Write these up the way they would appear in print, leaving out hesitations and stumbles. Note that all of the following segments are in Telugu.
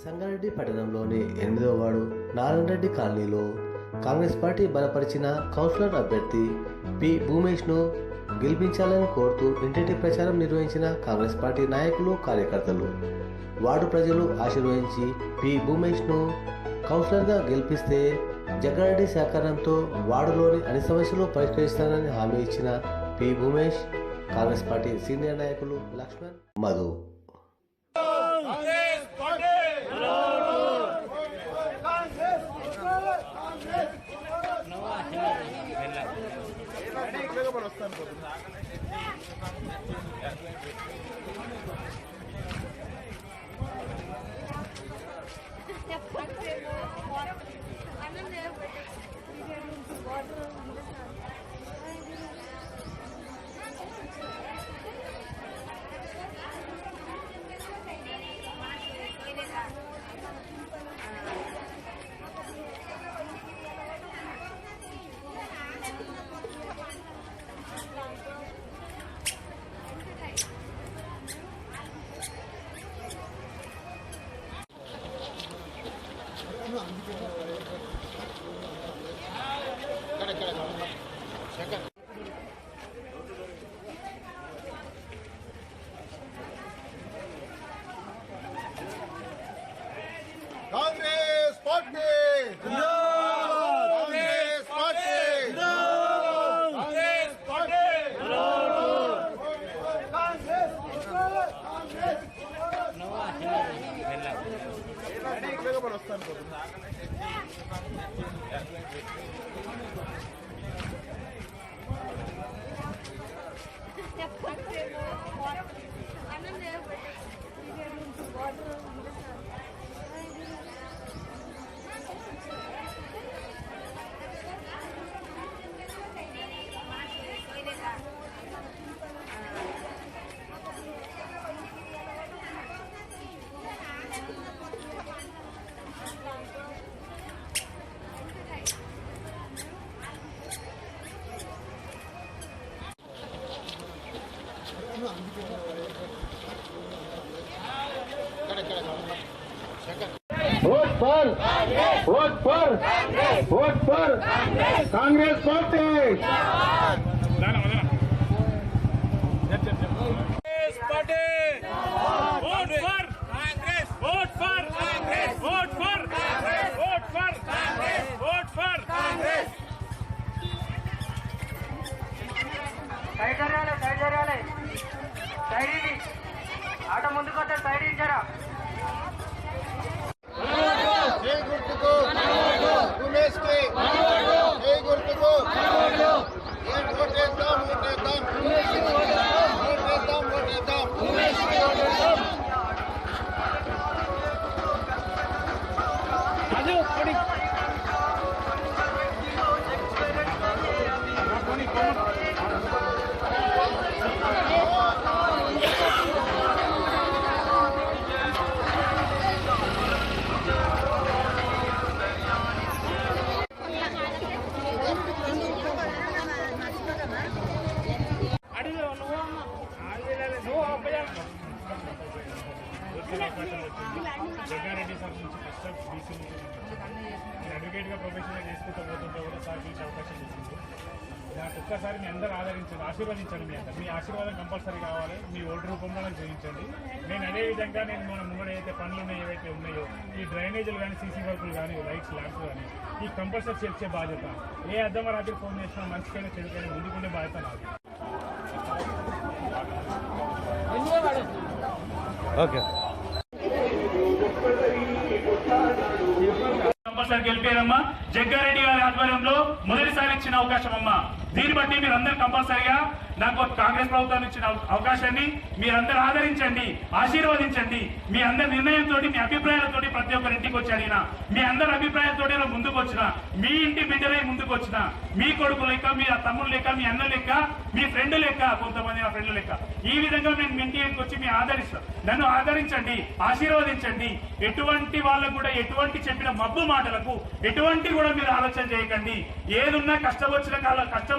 సంగారెడ్డి పట్టణంలోని 8వ వార్డు నారాయణరెడ్డి కాలనీలో కాంగ్రెస్ పార్టీ బలపరిచిన కౌన్సిలర్ అభ్యర్థి పి భూమేష్ను గెలిపించాలని కోరుతూ ఇంటింటి ప్రచారం నిర్వహించిన కాంగ్రెస్ పార్టీ నాయకులు, కార్యకర్తలు. వార్డు ప్రజలు ఆశీర్వదించి పి భూమేష్ను కౌన్సిలర్గా గెలిపిస్తే జగ్గారెడ్డి సహకారంతో వార్డులోని అన్ని సమస్యలు పరిష్కరిస్తానని హామీ ఇచ్చిన P Bhoomesh Congress party senior నాయకులు Laxman, Madhu. Congress party Congress party Congress party vote पर कांग्रेस पार्टी ఆట ముందుకు సైడ్ ఇచ్చారా उमेश के गुर्तुको वोट జగ్గారెడ్డి సార్ నుంచి ఫస్ట్ బీసీ నుంచి నేను అడ్వకేట్గా ప్రొఫెషన్గా చేసుకుంటూ పోతుంటే కూడా సార్ పిలిచే అవకాశం ఇచ్చింది. నాకు ఒక్కసారి మీ అందరూ ఆదరించండి, ఆశీర్వదించండి. మీ ఆశీర్వాదం కంపల్సరీ కావాలి. మీ ఓటు రూపంలో నాకు చూపించండి. నేను అదేవిధంగా మన ముందు ఏదైతే పనులు ఉన్నాయో, ఏవైతే ఉన్నాయో, ఈ డ్రైనేజీలు కానీ, సీసీ వర్కులు కానీ, లైట్స్ ల్యాంప్స్ కానీ, ఈ కంపల్సరీ చేర్చే బాధ్యత ఏ అద్దమ రాత్రి ఫోన్ చేసినా మంచికైనా చెడుకైనా ముందుకుండే బాధ్యత నాది. Okay, compulsory గెలిపారమ్మా. జగ్గారెడ్డి గారి ఆధ్వర్యంలో మొదటిసారి ఇచ్చిన అవకాశం అమ్మా. దీన్ని బట్టి మీరందరూ కంపల్సరిగా నాకు కాంగ్రెస్ ప్రభుత్వం ఇచ్చిన అవకాశాన్ని మీరందరూ ఆదరించండి, ఆశీర్వదించండి. మీ అందరి నిర్ణయంతో, మీ అభిప్రాయాలతో ప్రతి ఒక్కరి ఇంటికి వచ్చి అడిగిన, మీ అందరి అభిప్రాయాలతో ముందుకు వచ్చిన, మీ ఇంటి బిడ్డలై ముందుకు వచ్చిన, మీ కొడుకు లెక్క, మీ తమ్ముడు లెక్క, మీ అన్న లెక్క, మీ ఫ్రెండ్ లెక్క, కొంతమంది నా ఫ్రెండ్ లెక్క, ఈ విధంగా నేను మీ ఇంటికి వచ్చి మీ ఆదరిస్తాను. నన్ను ఆదరించండి, ఆశీర్వదించండి. ఎటువంటి వాళ్ళకు కూడా ఎటువంటి చెప్పిన మబ్బు మాటలకు ఎటువంటి కూడా మీరు ఆలోచన చేయకండి. ఏదున్నా కష్టం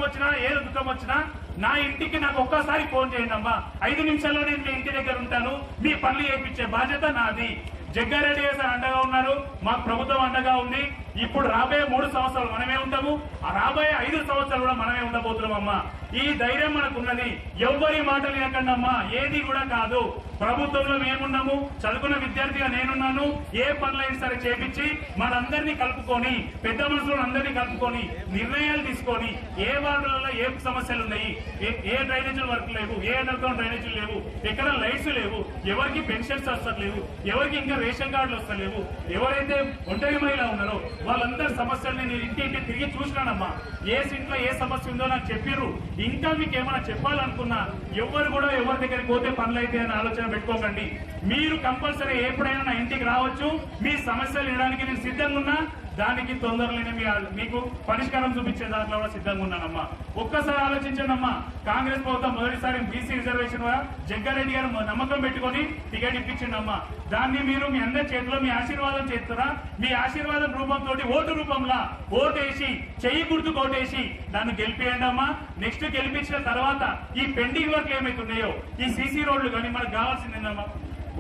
వచ్చినా ఏది దుఃఖం వచ్చినా నా ఇంటికి నాకు ఒక్కసారి ఫోన్ చేయండి అమ్మా. 5 నిమిషాల్లో నేను మీ ఇంటి దగ్గర ఉంటాను. మీ పనులు చేయించే బాధ్యత నాది. జగ్గారెడ్డి గారు సార్ అండగా ఉన్నారు, మాకు ప్రభుత్వం అండగా ఉంది. ఇప్పుడు రాబోయే 3 సంవత్సరాలు మనమే ఉంటాము, రాబోయే 5 సంవత్సరాలు కూడా మనమే ఉండబోతున్నాం అమ్మా. ఈ ధైర్యం మనకున్నది. ఎవ్వరి మాటలు వినకండి అమ్మా, ఏది కూడా కాదు. ప్రభుత్వంలో మేమున్నాము, చదువుకున్న విద్యార్థిగా నేనున్నాను. ఏ పనులైనా సరే చేపించి మనందరినీ కలుపుకొని, పెద్ద మనుషులను అందరినీ కలుపుకొని నిర్ణయాలు తీసుకొని ఏ వార్డులలో ఏ సమస్యలు ఉన్నాయి, ఏ డ్రైనేజీల వర్క్ లేవు, ఏ అండర్గ్రౌండ్ డ్రైనేజీలు లేవు, ఎక్కడ లైట్స్ లేవు, ఎవరికి పెన్షన్స్ వస్తలేవు, ఎవరికి ఇంకా రేషన్ కార్డులు వస్తలేవు, ఎవరైతే ఒంటరి మహిళ ఉన్నారో వాళ్ళందరి సమస్యల్ని నేను ఇంటి తిరిగి చూసినానమ్మా. ఏ ఇంట్లో ఏ సమస్య ఉందో నాకు చెప్పిర్రు. ఇంకా మీకు ఏమైనా చెప్పాలనుకున్నా ఎవరు కూడా ఎవరి దగ్గరికి పోతే పనులు అయితే అని ఆలోచన పెట్టుకోకండి. మీరు కంపల్సరీ ఎప్పుడైనా నా ఇంటికి రావచ్చు. మీ సమస్యలు వినడానికి నేను సిద్ధంగా ఉన్నా. దానికి తొందరలోనే మీకు పరిష్కారం చూపించే దాంట్లో కూడా సిద్ధంగా ఉన్నానమ్మా. ఒక్కసారి ఆలోచించండి అమ్మా. కాంగ్రెస్ ప్రభుత్వం మొదటిసారి బీసీ రిజర్వేషన్ జగ్గారెడ్డి గారు నమ్మకం పెట్టుకొని టికెట్ ఇప్పించిండమ్మా. దాన్ని మీరు మీ అందరి చేతిలో మీ ఆశీర్వాదం చేస్తారా? మీ ఆశీర్వాదం రూపంతో ఓటు రూపంలో ఓటేసి చెయ్యి గుర్తు కోటేసి దాన్ని గెలిపియండి అమ్మా. నెక్స్ట్ గెలిపించిన తర్వాత ఈ పెండింగ్ వర్క్లు ఏమైతున్నాయో ఈ సీసీ రోడ్లు కానీ మనకు కావాల్సిందేనమ్మా.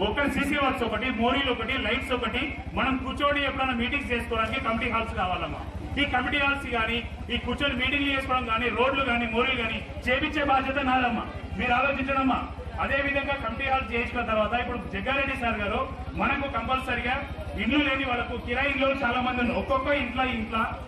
ఒక సీసీ వర్క్స్ ఒకటి, మోరీలు ఒకటి, లైట్స్ ఒకటి, మనం కూర్చొని ఎప్పుడైనా మీటింగ్స్ చేసుకోవడానికి కమిటీ హాల్స్ కావాలమ్మా. ఈ కమిటీ హాల్స్ కానీ ఈ కూర్చొని మీటింగ్లు చేసుకోవడం కానీ రోడ్లు కానీ మోరీలు కానీ చేపించే బాధ్యత నాదమ్మా. మీరు ఆలోచించడమ్మా. అదే విధంగా కమిటీ హాల్స్ చేసిన తర్వాత ఇప్పుడు జగ్గారెడ్డి సార్ గారు మనకు కంపల్సరిగా ఇల్లు లేని వాళ్ళకు కిరాయి ఇల్లు చాలా మంది ఉన్నారు. ఒక్కొక్క ఇంట్లో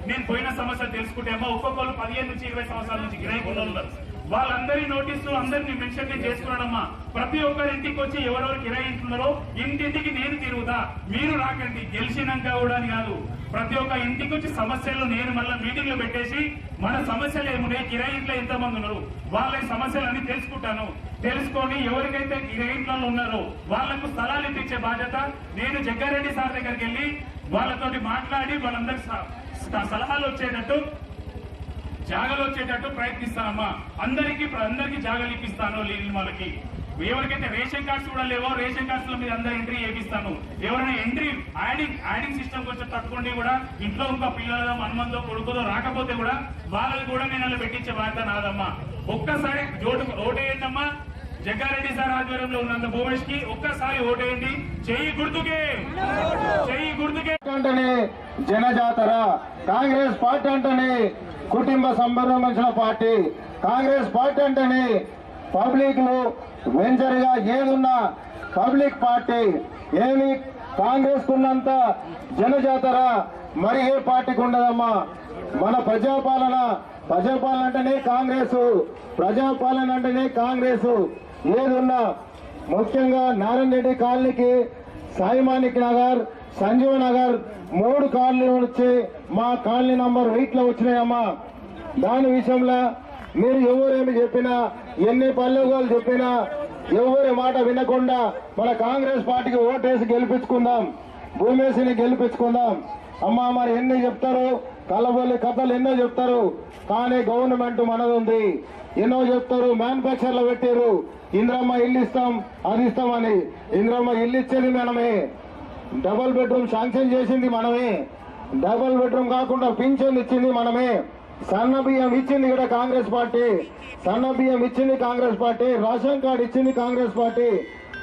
నేను పోయిన సమస్య తెలుసుకుంటే అమ్మా ఒక్కొక్కరు 15 నుంచి 20 సంవత్సరాల నుంచి కిరాయి కొన్న ఉన్నారు. వాళ్ళందరి నోటీసు అందరినీ మెన్షన్ చేసుకున్నాడమ్మా. ప్రతి ఒక్కరి ఇంటికి వచ్చి ఎవరెవరు కిరాయి ఇంటున్నారో ఇంటింటికి నేను తిరుగుతా. మీరు రాకండి, గెలిచినాక కూడా కాదు. ప్రతి ఒక్క ఇంటికి వచ్చి సమస్యలు నేను మళ్ళీ మీటింగ్లు పెట్టేసి మన సమస్యలు ఏమున్నాయి, కిరాయి ఇంట్లో ఎంతమంది ఉన్నారు, వాళ్ళ సమస్యలన్నీ తెలుసుకుంటాను. తెలుసుకొని ఎవరికైతే కిరాయి ఇంట్లో ఉన్నారో వాళ్లకు స్థలాలు ఇప్పించే బాధ్యత నేను జగ్గారెడ్డి సార్ దగ్గరికి వెళ్ళి వాళ్ళతోటి మాట్లాడి వాళ్ళందరికి సలహాలు వచ్చేటట్టు జాగాలు వచ్చేటట్టు ప్రయత్నిస్తానమ్మా. అందరికీ జాగాలు ఇప్పిస్తాను. లేని వాళ్ళకి ఎవరికైతే రేషన్ కార్డ్స్ కూడా లేవో రేషన్ కార్డ్స్ లో మీరు అందరు ఎంట్రీ చేపిస్తాను. ఎవరైనా ఎంట్రీ యాడింగ్ సిస్టమ్ కొంచెం తట్టుకోండి కూడా ఇంట్లో ఇంకా పిల్లలదో మనమందో కొడుకుదో రాకపోతే కూడా వాళ్ళని కూడా నేను అలా పెట్టించే బాధ్యత నాదమ్మా. ఒక్కసారి ఓటేయండి అమ్మా. జగ్గారెడ్డి సార్ ఆధ్వర్యంలో ఉన్నంత భూమేష్ కి ఒక్కసారి ఓటేయండి. చెయ్యి గుర్తుకే, చెయ్యి గుర్తుకే. అంటేనే జనజాతర, కాంగ్రెస్ పార్టీ అంటేనే కుటుంబ సంబంధించిన పార్టీ, కాంగ్రెస్ పార్టీ అంటేనే పబ్లిక్ లో వెంచర్ గా ఏదున్నా పబ్లిక్ పార్టీ. ఏమి కాంగ్రెస్ కున్నంత జనజాతర మరి ఏ పార్టీకి ఉండదమ్మా. మన ప్రజాపాలన అంటేనే కాంగ్రెస్, ప్రజాపాలన అంటేనే కాంగ్రెస్. ఏదున్నా ముఖ్యంగా నారాయణ రెడ్డి కాలనీకి సాయిమానిక్ నగర్, సంజీవ నగర్ 3 కాలనీలు వచ్చి మా కాలనీ నంబర్ 8 లో వచ్చినాయమ్మా. దాని విషయంలో మీరు ఎవరేమి చెప్పినా, ఎన్ని పల్లెగోలు చెప్పినా ఎవరి మాట వినకుండా మన కాంగ్రెస్ పార్టీకి ఓటేసి గెలిపించుకుందాం, భూమేసిని గెలిపించుకుందాం. అమ్మా మరి ఎన్ని చెప్తారు, కలబొల్లి కథలు ఎన్నో చెప్తారు. కానీ గవర్నమెంట్ మనది ఉంది. ఎన్నో చెప్తారు, మ్యానుఫ్యాక్చర్లో పెట్టారు ఇంద్రమ్మ ఇల్లు ఇస్తాం అది ఇస్తామని. ఇంద్రమ్మ ఇల్లు ఇచ్చేది మనమే, డబుల్ బెడ్రూమ్ శాంక్షన్ చేసింది మనమే, డబుల్ బెడ్రూమ్ కాకుండా పింఛన్ ఇచ్చింది మనమే, సన్న బియ్యం ఇచ్చింది కూడా కాంగ్రెస్ పార్టీ, సన్న బియ్యం ఇచ్చింది కాంగ్రెస్ పార్టీ, రేషన్ కార్డు ఇచ్చింది కాంగ్రెస్ పార్టీ.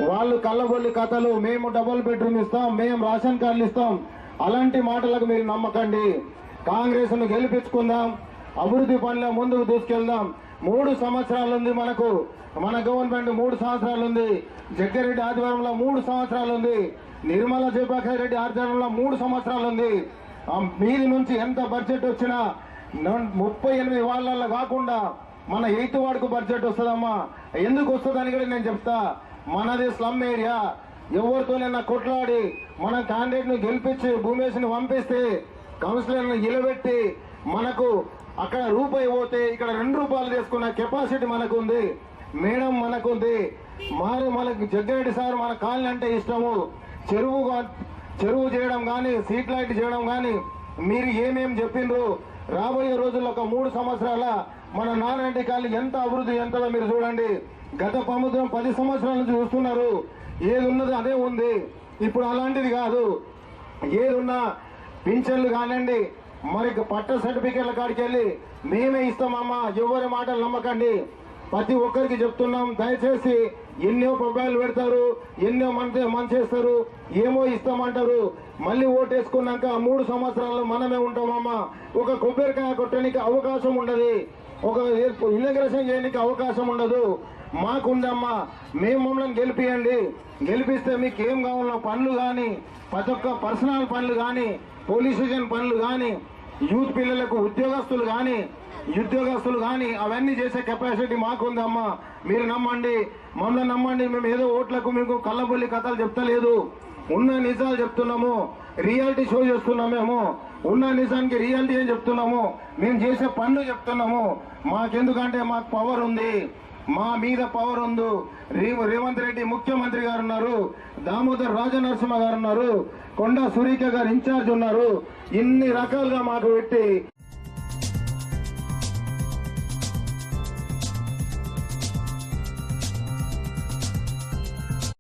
వాళ్ళు కళ్ళబొల్లి కథలు, మేము డబుల్ బెడ్రూమ్ ఇస్తాం, మేము రేషన్ కార్డులు ఇస్తాం, అలాంటి మాటలకు మీరు నమ్మకండి. కాంగ్రెస్ ను గెలిపించుకుందాం, అభివృద్ధి పనుల ముందుకు తీసుకెళ్దాం. 3 సంవత్సరాలు ఉంది మనకు, మన గవర్నమెంట్ 3 సంవత్సరాలు ఉంది. జగ్గారెడ్డి ఆధ్వర్యంలో 3 సంవత్సరాలు ఉంది. నిర్మలా జయపాల్ రెడ్డి ఆధ్వర్యంలో 3 సంవత్సరాలు ఉంది. మీది నుంచి ఎంత బడ్జెట్ వచ్చినా 38 వాళ్ళ కాకుండా మన 8th వార్డుకు బడ్జెట్ వస్తుందమ్మా. ఎందుకు వస్తుందని కూడా నేను చెప్తా. మనది స్లమ్ ఏరియా. ఎవరితోనైనా కొట్లాడి మన క్యాండిడేట్ ను గెలిపించి భూమేశ్ని పంపిస్తే కౌన్సిలర్ను నిలబెట్టి మనకు అక్కడ రూపాయి పోతే ఇక్కడ 2 రూపాయలు తీసుకున్న కెపాసిటీ మనకు ఉంది, మేడం మనకు ఉంది. మనకు జగ్గారెడ్డి సార్ మన కాలనీ అంటే ఇష్టము. చెరువు చేయడం కానీ, స్ట్రీట్ లైట్ చేయడం కానీ మీరు ఏమేం చెప్పిండ్రు. రాబోయే రోజుల్లో ఒక 3 సంవత్సరాల మన నారాయణ కాలనీ ఎంత అభివృద్ధి ఎంతదో మీరు చూడండి. గత ప్రభుత్వం 10 సంవత్సరాల నుంచి చూస్తున్నారు. ఏది ఉన్నది అదే ఉంది. ఇప్పుడు అలాంటిది కాదు. ఏదున్నా పింఛన్లు కానివ్వండి, మరి పట్ట సర్టిఫికెట్ల కాడికి వెళ్ళి మేమే ఇస్తామమ్మా, ఎవరి మాటలు నమ్మకండి. ప్రతి ఒక్కరికి చెప్తున్నాం, దయచేసి ఎన్నో మొబైల్ పెడతారు, ఎన్నో మన చేస్తారు, ఏమో ఇస్తామంటారు. మళ్ళీ ఓటేసుకున్నాక 3 సంవత్సరాలు మనమే ఉంటామమ్మా. ఒక కొబ్బరికాయ కొట్టడానికి అవకాశం ఉండదు, ఒక ఇనాగ్రేషన్ చేయడానికి అవకాశం ఉండదు. మాకుందమ్మా, మేము మమ్మల్ని గెలిపియండి. గెలిపిస్తే మీకు ఏం కావాలో పనులు కానీ, ప్రతి ఒక్క పర్సనల్ పనులు కానీ, పోలీస్ స్టేషన్ పనులు కానీ, యూత్ పిల్లలకు ఉద్యోగస్తులు కానీ అవన్నీ చేసే కెపాసిటీ మాకుందమ్మా. మీరు నమ్మండి, మమ్మల్ని నమ్మండి. మేము ఏదో ఓట్లకు మీకు కళ్ళబొల్లి కథలు చెప్తలేదు, ఉన్న నిజాలు చెప్తున్నాము. రియాలిటీ షో చేస్తున్నాం. మేము ఉన్న నిజానికి రియాలిటీ అని చెప్తున్నాము. మేము చేసే పనులు చెప్తున్నాము. మాకెందుకంటే మాకు పవర్ ఉంది, మా మీద పవర్ ఉంది. రేవంత్ రెడ్డి ముఖ్యమంత్రి గారు ఉన్నారు, దామోదర్ రాజనరసింహ గారు ఉన్నారు, కొండా సురేఖ గారు ఇన్ఛార్జ్ ఉన్నారు. ఇన్ని రకాలుగా మాకు పెట్టి